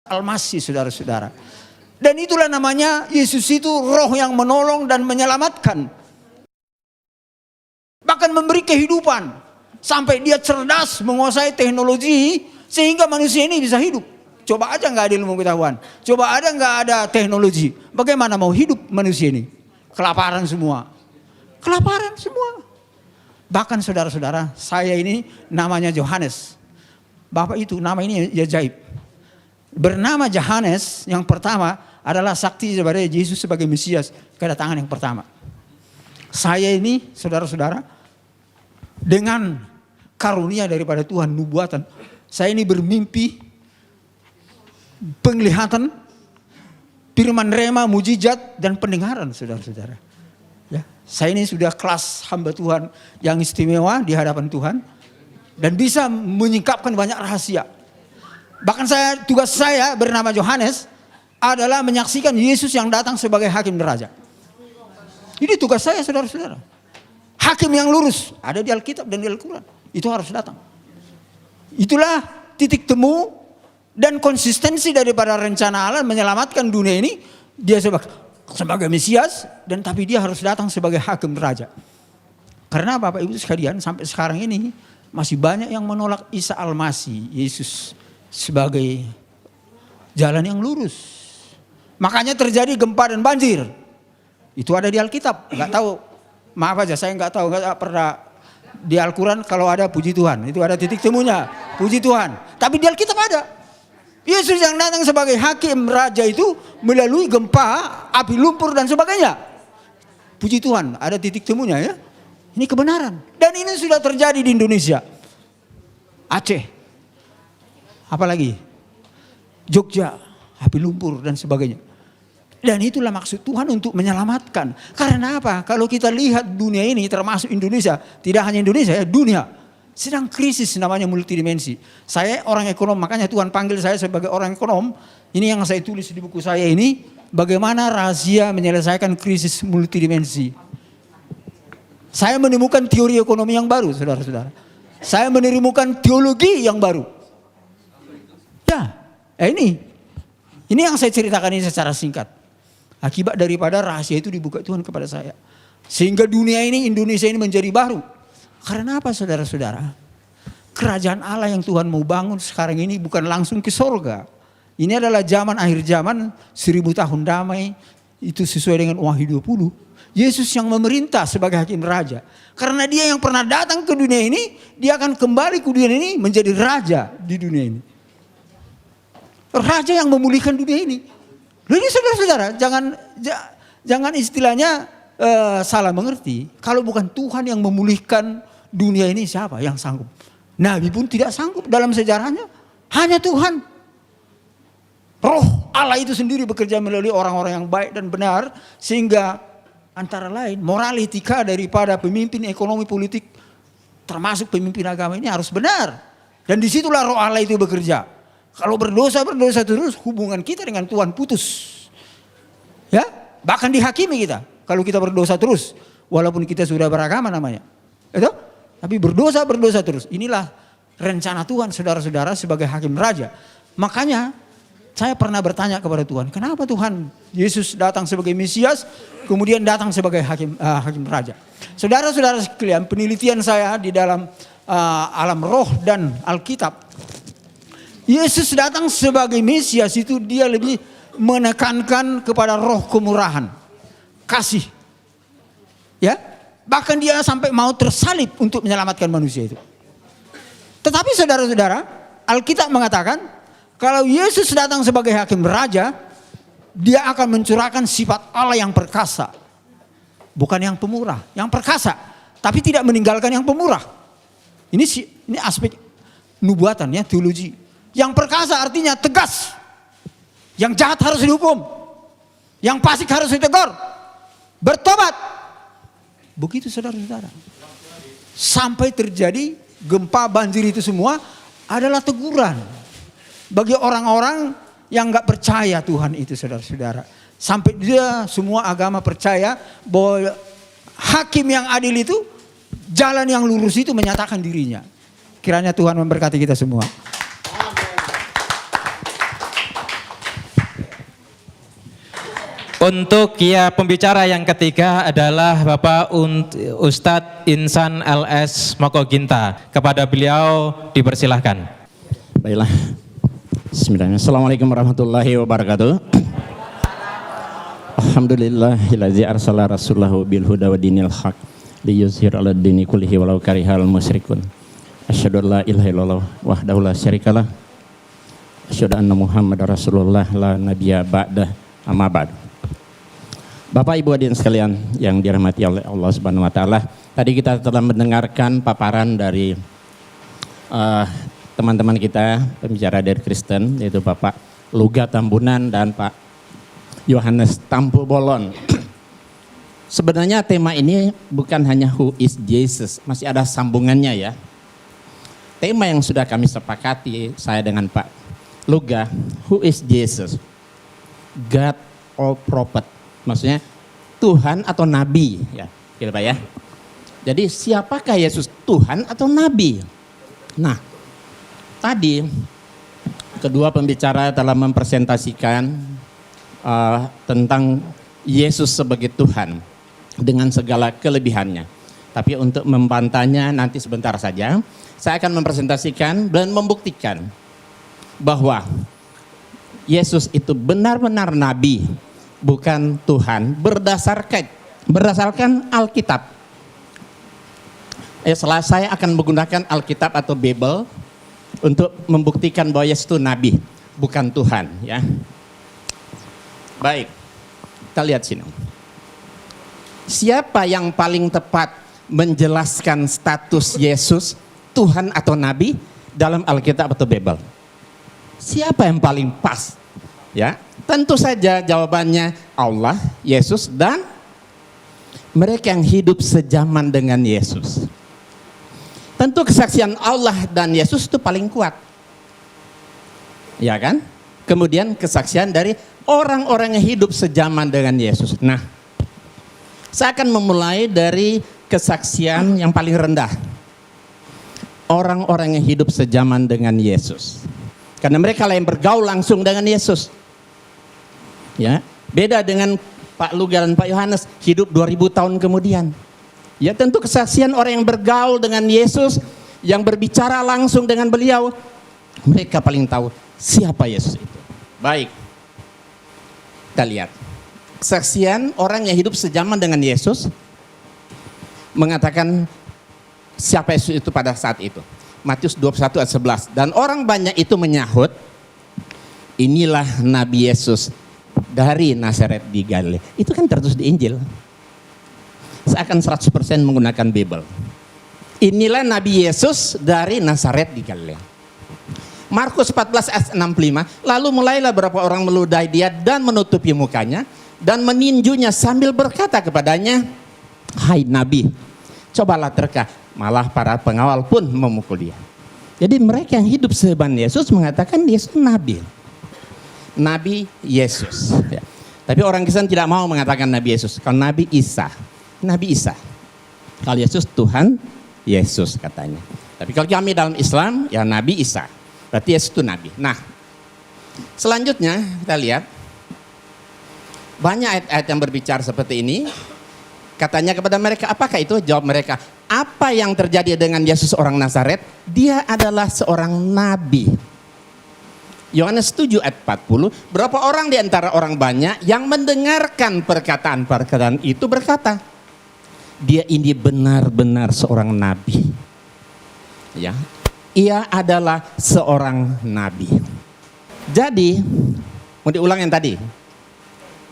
Al-Masih, saudara-saudara. Dan itulah namanya Yesus itu roh yang menolong dan menyelamatkan. Bahkan memberi kehidupan. Sampai dia cerdas menguasai teknologi sehingga manusia ini bisa hidup. Coba aja nggak ada ilmu pengetahuan. Coba ada nggak ada teknologi. Bagaimana mau hidup manusia ini? Kelaparan semua. Kelaparan semua. Bahkan saudara-saudara, saya ini namanya Yohanes. Bapak itu nama ini ajaib. Bernama Yohanes yang pertama adalah saksi kepada Yesus sebagai Mesias, kedatangan yang pertama. Saya ini saudara-saudara dengan karunia daripada Tuhan, nubuatan. Saya ini bermimpi, penglihatan, firman rema, mujizat dan pendengaran, saudara-saudara. Ya, saya ini sudah kelas hamba Tuhan yang istimewa di hadapan Tuhan dan bisa menyingkapkan banyak rahasia. Bahkan tugas saya bernama Yohanes adalah menyaksikan Yesus yang datang sebagai hakim raja. Ini tugas saya, saudara-saudara. Hakim yang lurus ada di Alkitab dan di Al-Quran. Itu harus datang. Itulah titik temu dan konsistensi daripada rencana Allah menyelamatkan dunia ini. Dia sebagai Mesias, dan tapi dia harus datang sebagai hakim raja. Karena Bapak Ibu sekalian, sampai sekarang ini masih banyak yang menolak Isa Al-Masih, Yesus sebagai jalan yang lurus. Makanya terjadi gempa dan banjir. Itu ada di Alkitab. Nggak tahu, maaf aja saya nggak tahu, nggak pernah di Al-Quran. Kalau ada puji Tuhan, itu ada titik temunya, puji Tuhan. Tapi di Alkitab ada. Yesus yang datang sebagai hakim raja itu melalui gempa, api lumpur dan sebagainya. Puji Tuhan, ada titik temunya ya. Ini kebenaran. Dan ini sudah terjadi di Indonesia. Aceh. Apalagi? Jogja, api lumpur dan sebagainya. Dan itulah maksud Tuhan untuk menyelamatkan. Karena apa? Kalau kita lihat dunia ini termasuk Indonesia, tidak hanya Indonesia ya, dunia sedang krisis namanya multidimensi. Saya orang ekonom, makanya Tuhan panggil saya sebagai orang ekonom. Ini yang saya tulis di buku saya ini, bagaimana rahasia menyelesaikan krisis multidimensi. Saya menemukan teori ekonomi yang baru, saudara-saudara. Saya menemukan teologi yang baru. Ya, ini yang saya ceritakan ini secara singkat. Akibat daripada rahasia itu dibuka Tuhan kepada saya. Sehingga dunia ini, Indonesia ini menjadi baru. Karena apa, saudara-saudara? Kerajaan Allah yang Tuhan mau bangun sekarang ini bukan langsung ke sorga. Ini adalah zaman akhir zaman, 1000 tahun damai. Itu sesuai dengan Wahyu 20. Yesus yang memerintah sebagai hakim raja. Karena dia yang pernah datang ke dunia ini, dia akan kembali ke dunia ini menjadi raja di dunia ini. Raja yang memulihkan dunia ini. Ini saudara-saudara, jangan istilahnya salah mengerti. Kalau bukan Tuhan yang memulihkan dunia ini, siapa yang sanggup? Nabi pun tidak sanggup dalam sejarahnya. Hanya Tuhan. Roh Allah itu sendiri bekerja melalui orang-orang yang baik dan benar. Sehingga antara lain moral etika daripada pemimpin ekonomi politik, termasuk pemimpin agama ini harus benar. Dan disitulah roh Allah itu bekerja. Kalau berdosa terus, hubungan kita dengan Tuhan putus. Ya, bahkan dihakimi kita. Kalau kita berdosa terus, walaupun kita sudah beragama namanya. Itu? Tapi berdosa terus. Inilah rencana Tuhan, saudara-saudara, sebagai hakim raja. Makanya saya pernah bertanya kepada Tuhan, kenapa Tuhan Yesus datang sebagai Mesias, kemudian datang sebagai hakim raja. Saudara-saudara sekalian, penelitian saya di dalam alam roh dan Alkitab, Yesus datang sebagai Mesias itu dia lebih menekankan kepada roh kemurahan, kasih. Ya, bahkan dia sampai mau tersalib untuk menyelamatkan manusia itu. Tetapi saudara-saudara, Alkitab mengatakan kalau Yesus datang sebagai hakim raja, dia akan mencurahkan sifat Allah yang perkasa. Bukan yang pemurah, yang perkasa, tapi tidak meninggalkan yang pemurah. Ini aspek nubuatan ya, teologi. Yang perkasa artinya tegas. Yang jahat harus dihukum. Yang fasik harus ditegur. Bertobat. Begitu saudara-saudara. Sampai terjadi gempa banjir itu semua adalah teguran. Bagi orang-orang yang gak percaya Tuhan itu saudara-saudara. Sampai dia semua agama percaya bahwa hakim yang adil itu, jalan yang lurus itu menyatakan dirinya. Kiranya Tuhan memberkati kita semua. Untuk pembicara yang ketiga adalah Bapak Ustadz Insan LS Mokoginta. Kepada beliau dipersilahkan. Baiklah. Bismillahirrahmanirrahim. Assalamualaikum warahmatullahi wabarakatuh. Alhamdulillahillazi arsala rasulahu bil huda wa dinil haq liyuzhir 'ala dini kullihi walau karihal musyrikun. Asyhadu an la ilaha illallah wahdahu la syarikalah. Asyhadu anna Muhammadar Rasulullah la nabiyya ba'da, amma ba'd. Bapak Ibu hadirin sekalian yang dirahmati oleh Allah Subhanahu wa taala, tadi kita telah mendengarkan paparan dari teman-teman kita pembicara dari Kristen, yaitu Bapak Luga Tambunan dan Pak Yohanes Tampu Bolon. Sebenarnya tema ini bukan hanya who is Jesus, masih ada sambungannya ya. Tema yang sudah kami sepakati saya dengan Pak Luga, who is Jesus? God or prophet? Maksudnya Tuhan atau Nabi ya, gitu Pak ya. Jadi siapakah Yesus, Tuhan atau Nabi? Nah, tadi kedua pembicara telah mempresentasikan tentang Yesus sebagai Tuhan dengan segala kelebihannya. Tapi untuk membantahnya nanti sebentar saja, saya akan mempresentasikan dan membuktikan bahwa Yesus itu benar-benar Nabi, bukan Tuhan, berdasarkan Alkitab. Setelah saya akan menggunakan Alkitab atau Bible untuk membuktikan bahwa Yesus itu Nabi, bukan Tuhan ya. Baik, kita lihat sini. Siapa yang paling tepat menjelaskan status Yesus Tuhan atau Nabi dalam Alkitab atau Bible? Siapa yang paling pas? Ya, tentu saja jawabannya Allah, Yesus, dan mereka yang hidup sejaman dengan Yesus. Tentu kesaksian Allah dan Yesus itu paling kuat. Ya kan? Kemudian kesaksian dari orang-orang yang hidup sejaman dengan Yesus. Nah, saya akan memulai dari kesaksian yang paling rendah. Orang-orang yang hidup sejaman dengan Yesus. Karena mereka lah yang bergaul langsung dengan Yesus. Ya, beda dengan Pak Luga dan Pak Yohanes hidup 2000 tahun kemudian. Ya, tentu kesaksian orang yang bergaul dengan Yesus, yang berbicara langsung dengan beliau, mereka paling tahu siapa Yesus itu. Baik, kita lihat kesaksian orang yang hidup sejaman dengan Yesus mengatakan siapa Yesus itu pada saat itu. Matius 21 ayat 11. Dan orang banyak itu menyahut, inilah Nabi Yesus dari Nazaret di Galilea. Itu kan tertulis di Injil. Saya akan 100% menggunakan Bible. Inilah Nabi Yesus dari Nazaret di Galilea. Markus 14 ayat 65. Lalu mulailah beberapa orang meludahi dia dan menutupi mukanya dan meninjunya sambil berkata kepadanya, hai Nabi, cobalah terka. Malah para pengawal pun memukul dia. Jadi mereka yang hidup sejaman Yesus mengatakan Yesus Nabi. Nabi Yesus ya. Tapi orang Kristen tidak mau mengatakan Nabi Yesus. Kalau Nabi Isa, Nabi Isa. Kalau Yesus Tuhan Yesus katanya. Tapi kalau kami dalam Islam ya Nabi Isa. Berarti Yesus itu Nabi. Nah, selanjutnya kita lihat banyak ayat-ayat yang berbicara seperti ini. Katanya kepada mereka, apakah itu? Jawab mereka, apa yang terjadi dengan Yesus orang Nazaret? Dia adalah seorang nabi. Yohanes 7 ayat 40, berapa orang di antara orang banyak yang mendengarkan perkataan-perkataan itu berkata, dia ini benar-benar seorang nabi. Ya, ia adalah seorang nabi. Jadi, mau diulang yang tadi?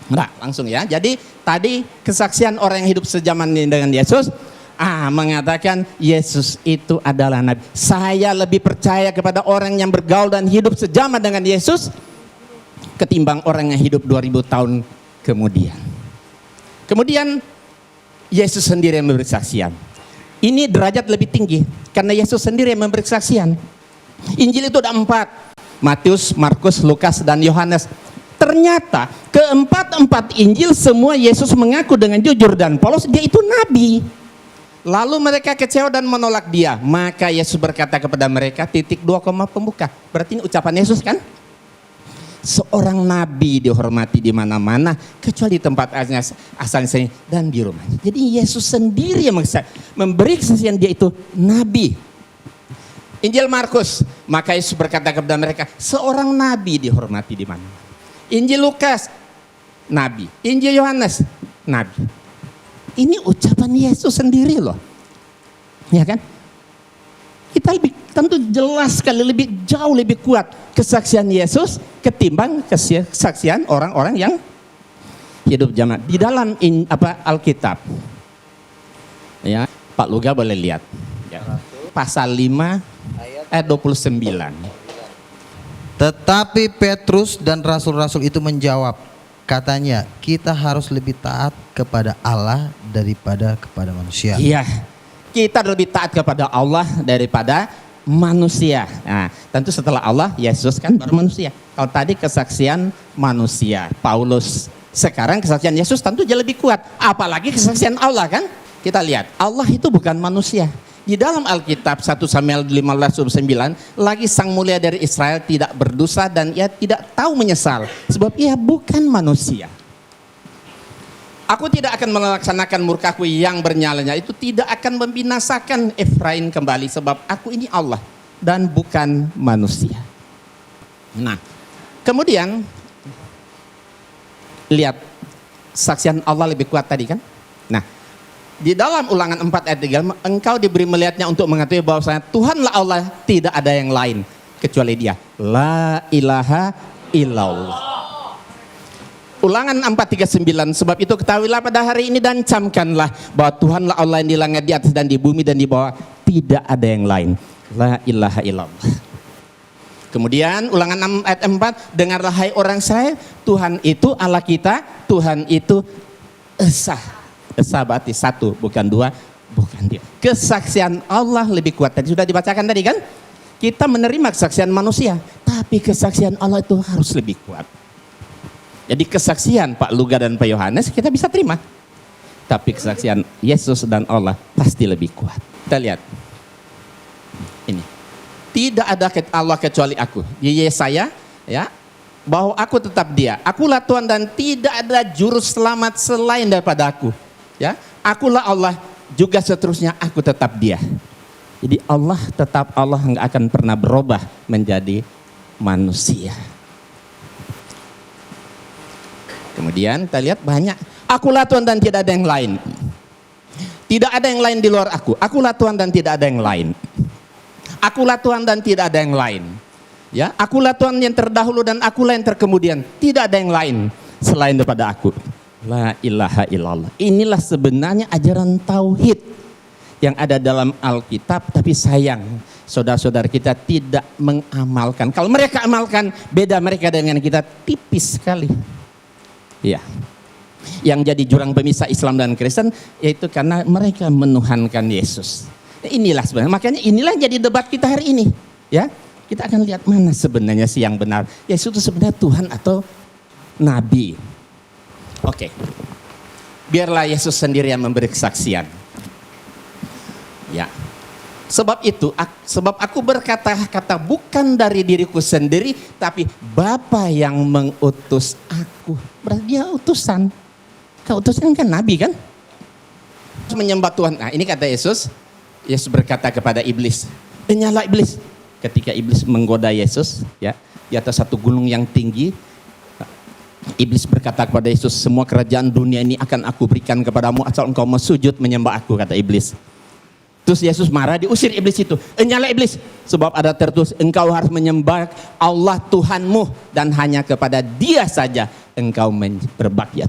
Enggak, langsung ya. Jadi tadi kesaksian orang yang hidup sejaman dengan Yesus mengatakan Yesus itu adalah Nabi. Saya lebih percaya kepada orang yang bergaul dan hidup sejaman dengan Yesus ketimbang orang yang hidup 2000 tahun kemudian. Kemudian Yesus sendiri yang memberi kesaksian. Ini derajat lebih tinggi karena Yesus sendiri yang memberi kesaksian. Injil itu ada 4. Matius, Markus, Lukas, dan Yohanes. Ternyata keempat Injil semua Yesus mengaku dengan jujur dan polos dia itu nabi. Lalu mereka kecewa dan menolak dia. Maka Yesus berkata kepada mereka, titik 2 koma pembuka. Berarti ini ucapan Yesus kan? seorang nabi dihormati di mana-mana kecuali di tempat asalnya dan di rumahnya. Jadi Yesus sendiri yang memberi kesaksian dia itu nabi. Injil Markus, maka Yesus berkata kepada mereka, seorang nabi dihormati di mana. Injil Lukas, nabi. Injil Yohanes, nabi. Ini ucapan Yesus sendiri loh. Ya kan? Kita lebih tentu jelas sekali, jauh lebih kuat kesaksian Yesus ketimbang kesaksian orang-orang yang hidup zaman di dalam Alkitab. Ya, Pak Luga boleh lihat. Ya. Pasal 5 ayat 29. Tetapi Petrus dan rasul-rasul itu menjawab, katanya, kita harus lebih taat kepada Allah daripada kepada manusia. Iya, kita lebih taat kepada Allah daripada manusia. Nah, tentu setelah Allah, Yesus kan baru manusia. Kalau tadi kesaksian manusia, Paulus. Sekarang kesaksian Yesus tentu jauh lebih kuat. Apalagi kesaksian Allah kan. Kita lihat, Allah itu bukan manusia. Di dalam Alkitab 1 Samuel 15:9, lagi sang mulia dari Israel tidak berdosa dan ia tidak tahu menyesal. Sebab ia bukan manusia. Aku tidak akan melaksanakan murkaku yang bernyalanya, itu tidak akan membinasakan Efraim kembali. Sebab aku ini Allah dan bukan manusia. Nah, kemudian lihat saksian Allah lebih kuat tadi kan. Nah, di dalam Ulangan 4 ayat 3, engkau diberi melihatnya untuk mengetahui bahwasanya Tuhanlah Allah, tidak ada yang lain kecuali Dia. La ilaha illallah. Ulangan 4:39, sebab itu ketahuilah pada hari ini dan camkanlah bahwa Tuhanlah Allah yang di langit, di atas dan di bumi dan di bawah, tidak ada yang lain. La ilaha illallah. Kemudian Ulangan 6 ayat 4, dengarlah hai orang Israel, Tuhan itu Allah kita, Tuhan itu esa. Esa berarti satu, bukan dua, bukan dia. Kesaksian Allah lebih kuat. Tadi sudah dibacakan tadi kan? Kita menerima kesaksian manusia, tapi kesaksian Allah itu harus lebih kuat. Jadi kesaksian Pak Luga dan Pak Yohanes kita bisa terima. Tapi kesaksian Yesus dan Allah pasti lebih kuat. Kita lihat. Ini. Tidak ada Allah kecuali aku. Di Yesaya, ya, bahwa aku tetap Dia. Akulah Tuhan dan tidak ada juru selamat selain daripada aku. Ya, akulah Allah, juga seterusnya aku tetap Dia. Jadi Allah tetap Allah, nggak akan pernah berubah menjadi manusia. Kemudian kita lihat banyak, akulah Tuhan dan tidak ada yang lain. Tidak ada yang lain di luar aku. Akulah Tuhan dan tidak ada yang lain. Akulah Tuhan dan tidak ada yang lain. Ya, akulah Tuhan yang terdahulu dan akulah yang terkemudian. Tidak ada yang lain selain daripada aku. La ilaha illallah. Inilah sebenarnya ajaran tauhid yang ada dalam Alkitab, tapi sayang saudara-saudara kita tidak mengamalkan. Kalau mereka amalkan, beda mereka dengan kita tipis sekali. Ya. Yang jadi jurang pemisah Islam dan Kristen yaitu karena mereka menuhankan Yesus. Inilah sebenarnya, makanya inilah jadi debat kita hari ini. Ya, kita akan lihat mana sebenarnya sih yang benar. Yesus itu sebenarnya Tuhan atau Nabi. Oke, biarlah Yesus sendiri yang memberi kesaksian. Ya, sebab itu, sebab aku berkata-kata bukan dari diriku sendiri, tapi Bapa yang mengutus aku. Berarti Dia utusan. Utusan kan Nabi kan? Menyembah Tuhan. Nah, ini kata Yesus. Yesus berkata kepada iblis, "Nyala iblis." Ketika iblis menggoda Yesus, ya, di atas satu gunung yang tinggi. Iblis berkata kepada Yesus, semua kerajaan dunia ini akan aku berikan kepadamu asal engkau mau sujud menyembah aku, kata iblis. Terus Yesus marah, diusir iblis itu. Nyala iblis, sebab ada tertulis engkau harus menyembah Allah Tuhanmu dan hanya kepada Dia saja engkau berbakti.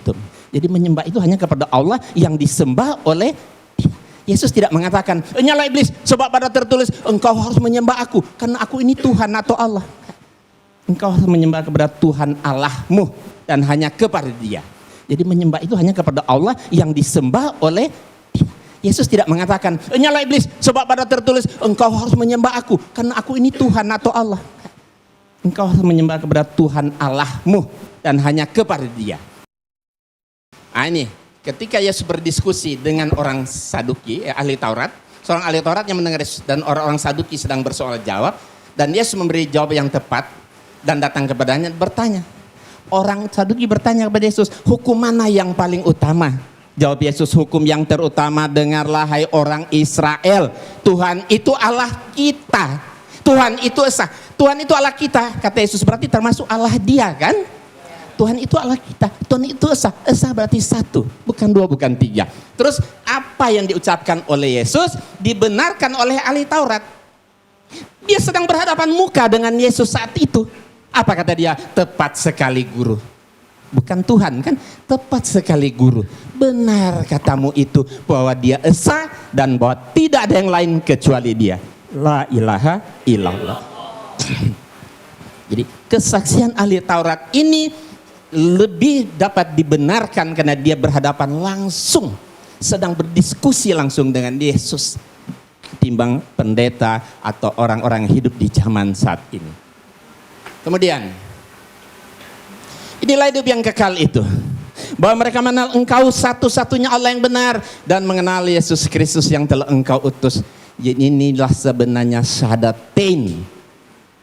Jadi menyembah itu hanya kepada Allah yang disembah oleh Yesus. Tidak mengatakan nyala iblis, sebab ada tertulis engkau harus menyembah aku karena aku ini Tuhan atau Allah. Engkau harus menyembah kepada Tuhan Allahmu dan hanya kepada Dia. Jadi menyembah itu hanya kepada Allah yang disembah oleh Yesus. Tidak mengatakan nyala iblis, sebab pada tertulis engkau harus menyembah aku karena aku ini Tuhan atau Allah. Engkau harus menyembah kepada Tuhan Allahmu dan hanya kepada Dia. Nah, ini ketika Yesus berdiskusi dengan orang Saduki, ahli Taurat, seorang ahli Taurat yang mendengar Yesus dan orang-orang Saduki sedang bersoal jawab, dan Yesus memberi jawab yang tepat. dan datang kepadanya bertanya. Orang Saduki bertanya kepada Yesus, hukum mana yang paling utama? Jawab Yesus, hukum yang terutama, dengarlah hai orang Israel, Tuhan itu Allah kita. Tuhan itu esa, Tuhan itu Allah kita. Kata Yesus, berarti termasuk Allah dia kan? Tuhan itu Allah kita, Tuhan itu esa. Esa berarti satu, bukan dua, bukan tiga. Terus apa yang diucapkan oleh Yesus dibenarkan oleh ahli Taurat. Dia sedang berhadapan muka dengan Yesus saat itu. Apa kata dia? Tepat sekali guru. Bukan Tuhan kan? Tepat sekali guru. Benar katamu itu, bahwa dia esa dan bahwa tidak ada yang lain kecuali dia. La ilaha illallah. Jadi kesaksian ahli Taurat ini lebih dapat dibenarkan karena dia berhadapan langsung, sedang berdiskusi langsung dengan Yesus, ketimbang pendeta atau orang-orang yang hidup di zaman saat ini. Kemudian, inilah hidup yang kekal itu, bahwa mereka mengenal engkau satu-satunya Allah yang benar, dan mengenal Yesus Kristus yang telah engkau utus. Jadi inilah sebenarnya syahadatain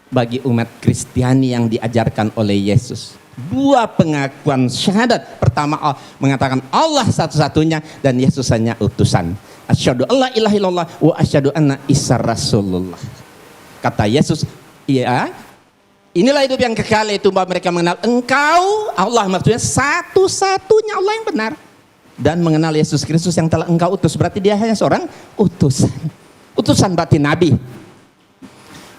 bagi umat Kristiani yang diajarkan oleh Yesus. Dua pengakuan syahadat. Pertama, mengatakan Allah satu-satunya dan Yesus hanya utusan. Asyhadu alla ilaha illallah wa asyhadu anna Isa Rasulullah. Kata Yesus, iya, inilah hidup yang kekal, itu bahwa mereka mengenal engkau, Allah maksudnya satu-satunya Allah yang benar, dan mengenal Yesus Kristus yang telah engkau utus. Berarti dia hanya seorang utusan. Utusan berarti nabi.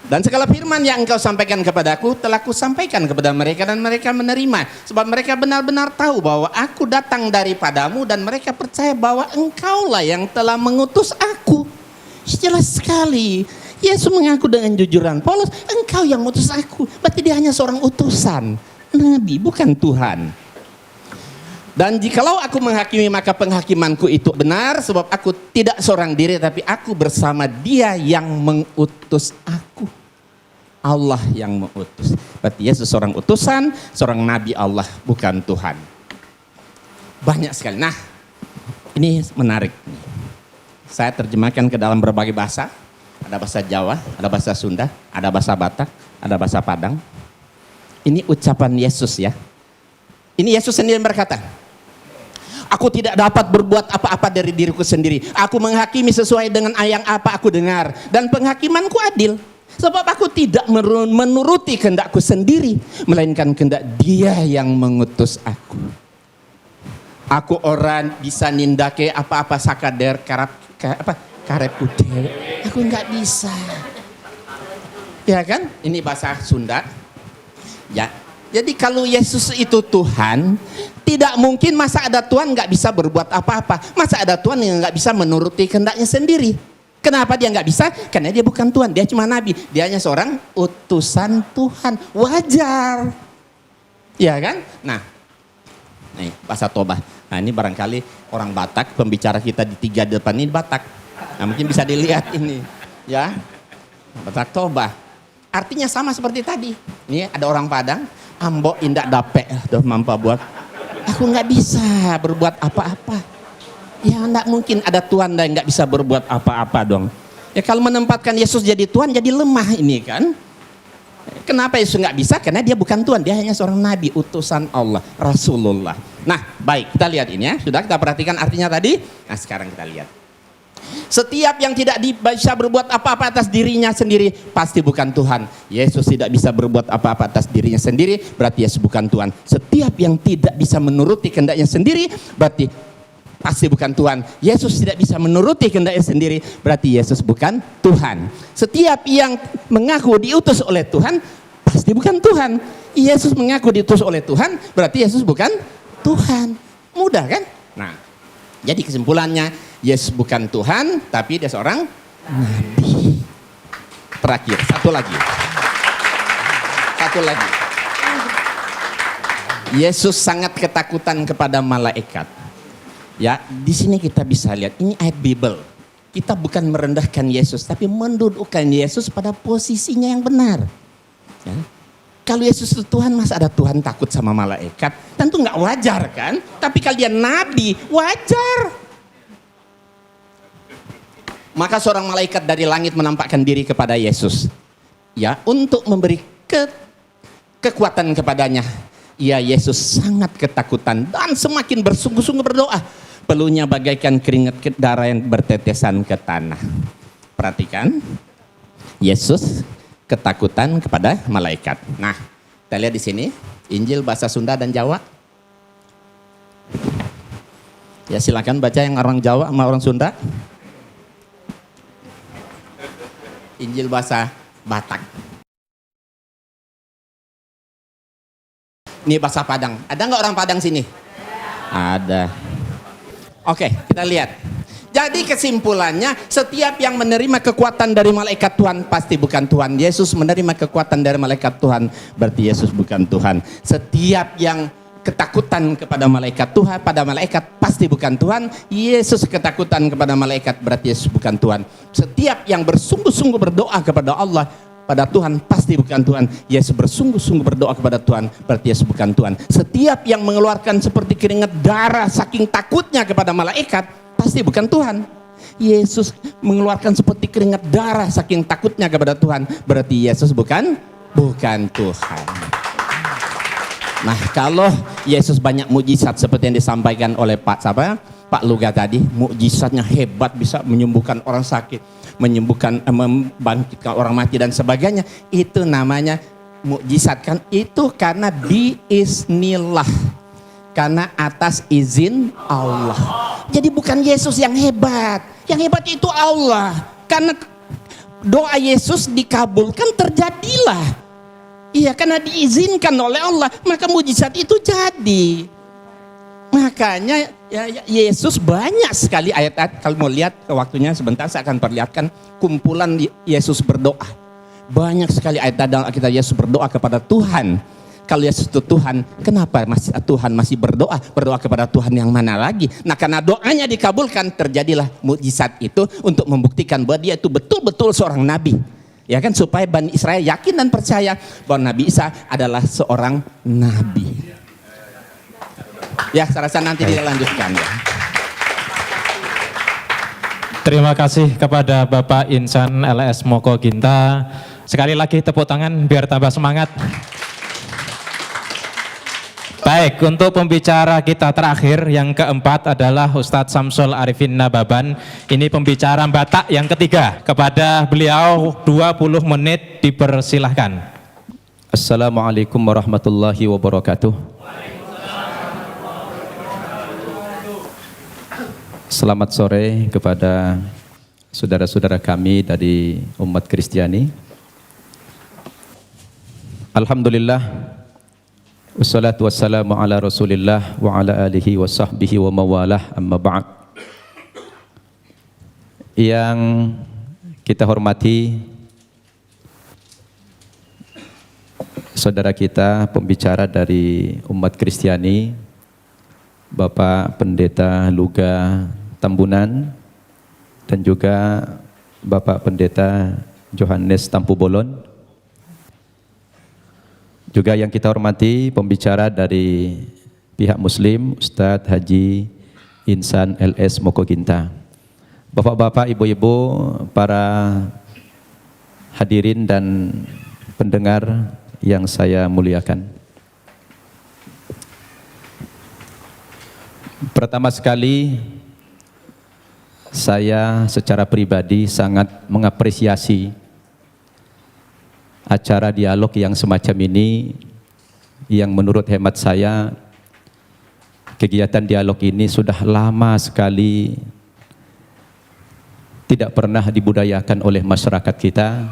Dan segala firman yang engkau sampaikan kepadaku telah kusampaikan kepada mereka, dan mereka menerima, sebab mereka benar-benar tahu bahwa aku datang daripadamu, dan mereka percaya bahwa engkaulah yang telah mengutus aku. Jelas sekali Yesus mengaku dengan jujuran, Paulus, engkau yang mengutus aku. Berarti dia hanya seorang utusan, nabi, bukan Tuhan. Dan jikalau aku menghakimi, maka penghakimanku itu benar, sebab aku tidak seorang diri, tapi aku bersama dia yang mengutus aku. Allah yang mengutus. Berarti Yesus seorang utusan, seorang nabi Allah, bukan Tuhan. Banyak sekali. Nah, ini menarik. Saya terjemahkan ke dalam berbagai bahasa. Ada bahasa Jawa, ada bahasa Sunda, ada bahasa Batak, ada bahasa Padang. Ini ucapan Yesus ya. Ini Yesus sendiri berkata, aku tidak dapat berbuat apa-apa dari diriku sendiri. Aku menghakimi sesuai dengan yang apa aku dengar. Dan penghakimanku adil. Sebab aku tidak menuruti kehendakku sendiri, melainkan kehendak dia yang mengutus aku. Aku orang bisa nindake apa-apa sakader karep ude. Aku nggak bisa. Ya kan? Ini bahasa Sunda. Ya. Jadi kalau Yesus itu Tuhan, tidak mungkin masa ada Tuhan nggak bisa berbuat apa-apa. Masa ada Tuhan yang nggak bisa menuruti kehendaknya sendiri. Kenapa dia nggak bisa? Karena dia bukan Tuhan, dia cuma nabi. Dia hanya seorang utusan Tuhan. Wajar. Ya kan? Nah, nih bahasa Toba. Nah ini barangkali orang Batak, pembicara kita di 3 depan ini Batak. Nah mungkin bisa dilihat ini. Ya, Batak Toba. Artinya sama seperti tadi. Ini ada orang Padang, ambo indak dape, doh mampa buat. Aku nggak bisa berbuat apa-apa. Ya enggak mungkin ada Tuhan dan nggak bisa berbuat apa-apa dong. Ya kalau menempatkan Yesus jadi Tuhan jadi lemah ini kan. Kenapa Yesus nggak bisa? Karena dia bukan Tuhan, dia hanya seorang nabi, utusan Allah, Rasulullah. Nah baik, kita lihat ini ya. Sudah kita perhatikan artinya tadi. Nah sekarang kita lihat. Setiap yang tidak bisa berbuat apa-apa atas dirinya sendiri pasti bukan Tuhan. Yesus tidak bisa berbuat apa-apa atas dirinya sendiri, berarti Yesus bukan Tuhan. Setiap yang tidak bisa menuruti kehendaknya sendiri berarti pasti bukan Tuhan. Yesus tidak bisa menuruti kehendaknya sendiri, berarti Yesus bukan Tuhan. Setiap yang mengaku diutus oleh Tuhan pasti bukan Tuhan. Yesus mengaku diutus oleh Tuhan, berarti Yesus bukan Tuhan. Mudah kan? Nah, jadi kesimpulannya Yesus bukan Tuhan, tapi dia seorang nabi. Terakhir, satu lagi. Yesus sangat ketakutan kepada malaikat. Ya, di sini kita bisa lihat ini ayat Bible. Kita bukan merendahkan Yesus, tapi mendudukkan Yesus pada posisinya yang benar. Ya. Kalau Yesus itu Tuhan, masa ada Tuhan takut sama malaikat? Tentu nggak wajar kan? Tapi kalau dia nabi, wajar. Maka seorang malaikat dari langit menampakkan diri kepada Yesus. Ya, untuk memberi kekuatan kepadanya. Ya Yesus sangat ketakutan dan semakin bersungguh-sungguh berdoa. Peluhnya bagaikan keringat darah yang bertetesan ke tanah. Perhatikan, Yesus ketakutan kepada malaikat. Nah, kita lihat di sini Injil bahasa Sunda dan Jawa. Ya silakan baca yang orang Jawa sama orang Sunda. Injil bahasa Batak. Ini bahasa Padang. Ada nggak orang Padang sini? Ada. Oke, kita lihat. Jadi kesimpulannya, setiap yang menerima kekuatan dari malaikat Tuhan pasti bukan Tuhan. Yesus menerima kekuatan dari malaikat Tuhan, berarti Yesus bukan Tuhan. Setiap yang ketakutan kepada malaikat Tuhan, pada malaikat pasti bukan Tuhan. Yesus ketakutan kepada malaikat, berarti Yesus bukan Tuhan. Setiap yang bersungguh-sungguh berdoa kepada Allah, pada Tuhan pasti bukan Tuhan. Yesus bersungguh-sungguh berdoa kepada Tuhan, berarti Yesus bukan Tuhan. Setiap yang mengeluarkan seperti keringat darah saking takutnya kepada malaikat, pasti bukan Tuhan. Yesus mengeluarkan seperti keringat darah saking takutnya kepada Tuhan, berarti Yesus bukan Tuhan. Nah, kalau Yesus banyak mujizat seperti yang disampaikan oleh Pak Luga tadi, mujizatnya hebat, bisa menyembuhkan orang sakit, membangkitkan orang mati dan sebagainya, itu namanya mukjizat kan? Itu karena biiznillah, karena atas izin Allah. Jadi bukan Yesus yang hebat itu Allah. Karena doa Yesus dikabulkan, terjadilah. Iya, karena diizinkan oleh Allah, maka mujizat itu jadi. Makanya ya, Yesus banyak sekali ayat-ayat. Kalau mau lihat waktunya sebentar, saya akan perlihatkan kumpulan Yesus berdoa. Banyak sekali ayat dalam Alkitab Yesus berdoa kepada Tuhan. Kalau Yesus itu Tuhan, kenapa Tuhan masih berdoa kepada Tuhan yang mana lagi? Nah, karena doanya dikabulkan, terjadilah mukjizat itu untuk membuktikan bahwa dia itu betul-betul seorang nabi. Ya kan, supaya Bani Israel yakin dan percaya bahwa Nabi Isa adalah seorang nabi. Ya, saya rasa nanti dilanjutkan ya. Terima kasih kepada Bapak Insan LS Moko Ginta. Sekali lagi tepuk tangan biar tambah semangat. Baik, untuk pembicara kita terakhir yang keempat adalah Ustadz Samsul Arifin Nababan. Ini pembicara Batak yang ketiga. Kepada beliau 20 menit dipersilahkan. Assalamualaikum warahmatullahi wabarakatuh. Selamat sore kepada saudara-saudara kami dari umat Kristiani. Alhamdulillah. Wassalatu wassalamu ala rasulillah wa ala alihi wa sahbihi wa mawalah, amma ba'd. Yang kita hormati saudara kita, pembicara dari umat Kristiani, Bapak Pendeta Luga Tambunan, dan juga Bapak Pendeta Johannes Tampu Bolon. Juga yang kita hormati pembicara dari pihak Muslim, Ustadz Haji Insan LS Moko Ginta. Bapak-bapak, ibu-ibu, para hadirin dan pendengar yang saya muliakan. Pertama sekali, saya secara pribadi sangat mengapresiasi acara dialog yang semacam ini, yang menurut hemat saya kegiatan dialog ini sudah lama sekali tidak pernah dibudayakan oleh masyarakat kita,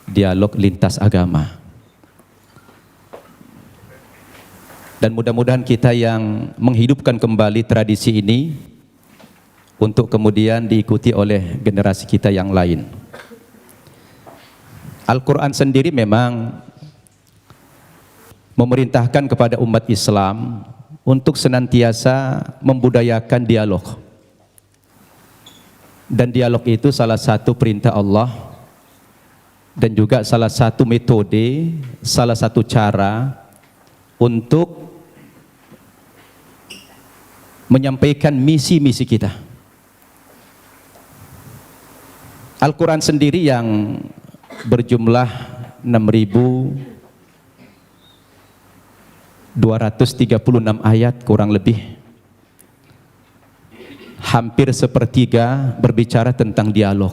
dialog lintas agama. Dan mudah-mudahan kita yang menghidupkan kembali tradisi ini untuk kemudian diikuti oleh generasi kita yang lain. Al-Quran sendiri memang memerintahkan kepada umat Islam untuk senantiasa membudayakan dialog. Dan dialog itu salah satu perintah Allah dan juga salah satu metode, salah satu cara untuk menyampaikan misi-misi kita. Al-Quran sendiri yang berjumlah 6.500 236 ayat kurang lebih. Hampir sepertiga berbicara tentang dialog.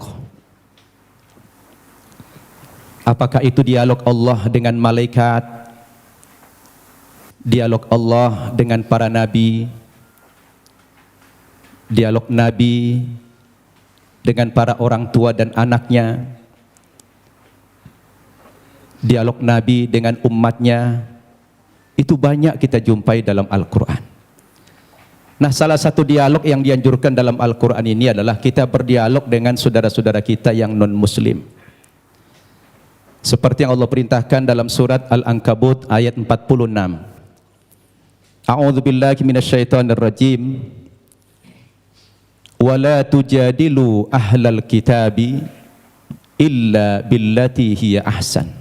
Apakah itu dialog Allah dengan malaikat, dialog Allah dengan para nabi, dialog nabi dengan para orang tua dan anaknya, dialog nabi dengan umatnya. Itu banyak kita jumpai dalam Al-Quran. Nah, salah satu dialog yang dianjurkan dalam Al-Quran ini adalah kita berdialog dengan saudara-saudara kita yang non-muslim. Seperti yang Allah perintahkan dalam surat Al-Ankabut ayat 46. A'udzu billahi minasyaitonir rajim. Wala tujadilu ahlal kitabi illa billati hiya ahsan.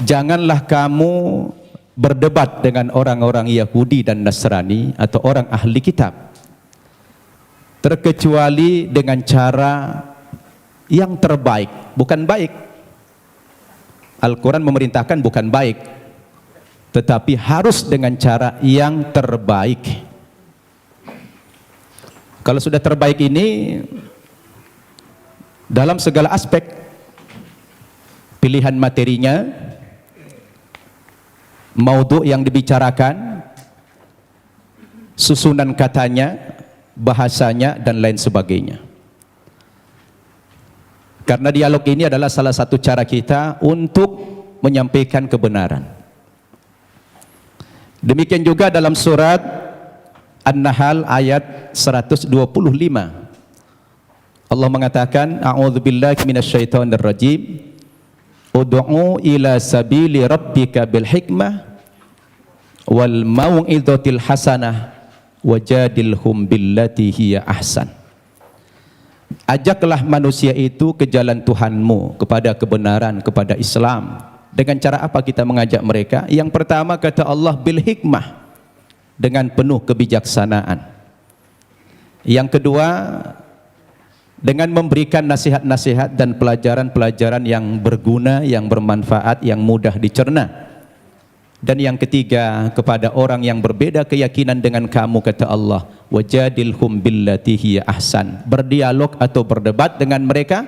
Janganlah kamu berdebat dengan orang-orang Yahudi dan Nasrani atau orang ahli kitab terkecuali dengan cara yang terbaik, bukan baik. Al-Quran memerintahkan bukan baik, tetapi harus dengan cara yang terbaik. Kalau sudah terbaik ini dalam segala aspek, pilihan materinya, maudhu yang dibicarakan, susunan katanya, bahasanya, dan lain sebagainya. Karena dialog ini adalah salah satu cara kita untuk menyampaikan kebenaran. Demikian juga dalam surat An-Nahl ayat 125. Allah mengatakan, A'udzubillahi minasyaitonir rajim. Ud'u ila sabili rabbika bil hikmah wal mau'izatil hasanah wajadilhum billati hiya ahsan. Ajaklah manusia itu ke jalan Tuhanmu, kepada kebenaran, kepada Islam. Dengan cara apa kita mengajak mereka? Yang pertama kata Allah, bil hikmah, dengan penuh kebijaksanaan. Yang kedua, dengan memberikan nasihat-nasihat dan pelajaran-pelajaran yang berguna, yang bermanfaat, yang mudah dicerna. Dan yang ketiga, kepada orang yang berbeda keyakinan dengan kamu, kata Allah, wajadilhum billati hiya ahsan. Berdialog atau berdebat dengan mereka,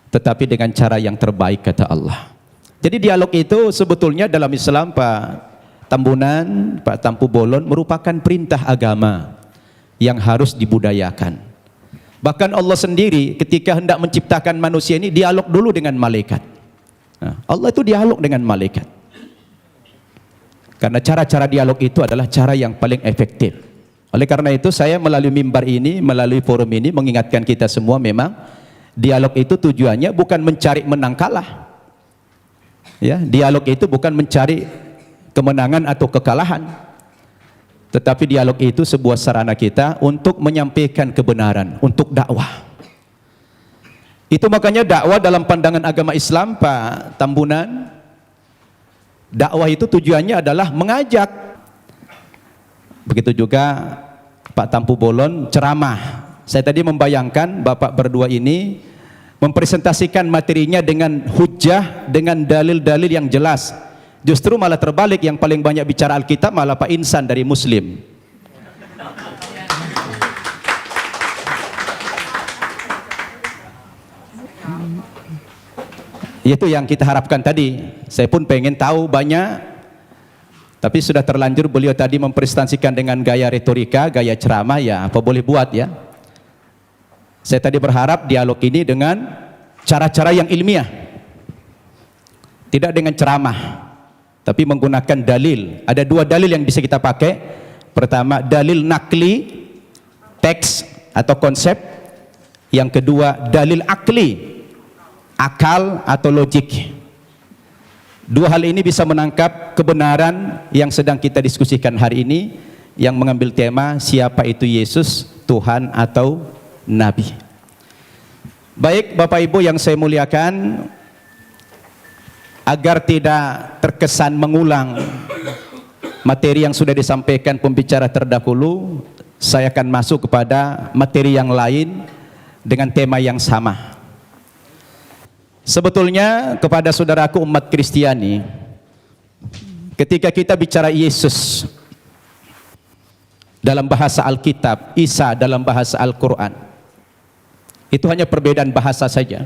tetapi dengan cara yang terbaik, kata Allah. Jadi dialog itu sebetulnya dalam Islam, Pak Tambunan, Pak Tampu Bolon, merupakan perintah agama yang harus dibudayakan. Bahkan Allah sendiri ketika hendak menciptakan manusia ini dialog dulu dengan malaikat. Nah, Allah itu dialog dengan malaikat. Karena cara-cara dialog itu adalah cara yang paling efektif. Oleh karena itu saya melalui mimbar ini, melalui forum ini mengingatkan kita semua, memang dialog itu tujuannya bukan mencari menang kalah. Ya, dialog itu bukan mencari kemenangan atau kekalahan. Tetapi dialog itu sebuah sarana kita untuk menyampaikan kebenaran, untuk dakwah. Itu makanya dakwah dalam pandangan agama Islam, Pak Tambunan, dakwah itu tujuannya adalah mengajak. Begitu juga Pak Tampu Bolon ceramah. Saya tadi membayangkan Bapak berdua ini mempresentasikan materinya dengan hujjah, dengan dalil-dalil yang jelas. Justru malah terbalik, yang paling banyak bicara Alkitab malah Pak Insan dari Muslim. Itu yang kita harapkan tadi. Saya pun pengen tahu banyak, tapi sudah terlanjur beliau tadi mempresentasikan dengan gaya retorika, gaya ceramah, ya apa boleh buat ya. Saya tadi berharap dialog ini dengan cara-cara yang ilmiah, tidak dengan ceramah, tapi menggunakan dalil. Ada dua dalil yang bisa kita pakai. Pertama, dalil nakli, teks atau konsep. Yang kedua, dalil akli, akal atau logik. Dua hal ini bisa menangkap kebenaran yang sedang kita diskusikan hari ini, yang mengambil tema siapa itu Yesus, Tuhan atau Nabi. Baik Bapak Ibu yang saya muliakan, agar tidak terkesan mengulang materi yang sudah disampaikan pembicara terdahulu, saya akan masuk kepada materi yang lain dengan tema yang sama. Sebetulnya kepada saudaraku umat Kristiani, ketika kita bicara Yesus dalam bahasa Alkitab, Isa dalam bahasa Al-Quran, itu hanya perbedaan bahasa saja.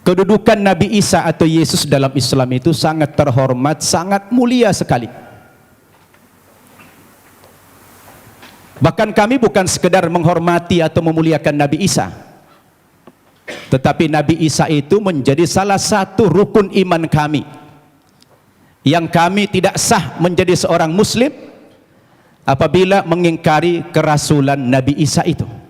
Kedudukan Nabi Isa atau Yesus dalam Islam itu sangat terhormat, sangat mulia sekali. Bahkan kami bukan sekedar menghormati atau memuliakan Nabi Isa, tetapi Nabi Isa itu menjadi salah satu rukun iman kami, yang kami tidak sah menjadi seorang muslim apabila mengingkari kerasulan Nabi Isa itu.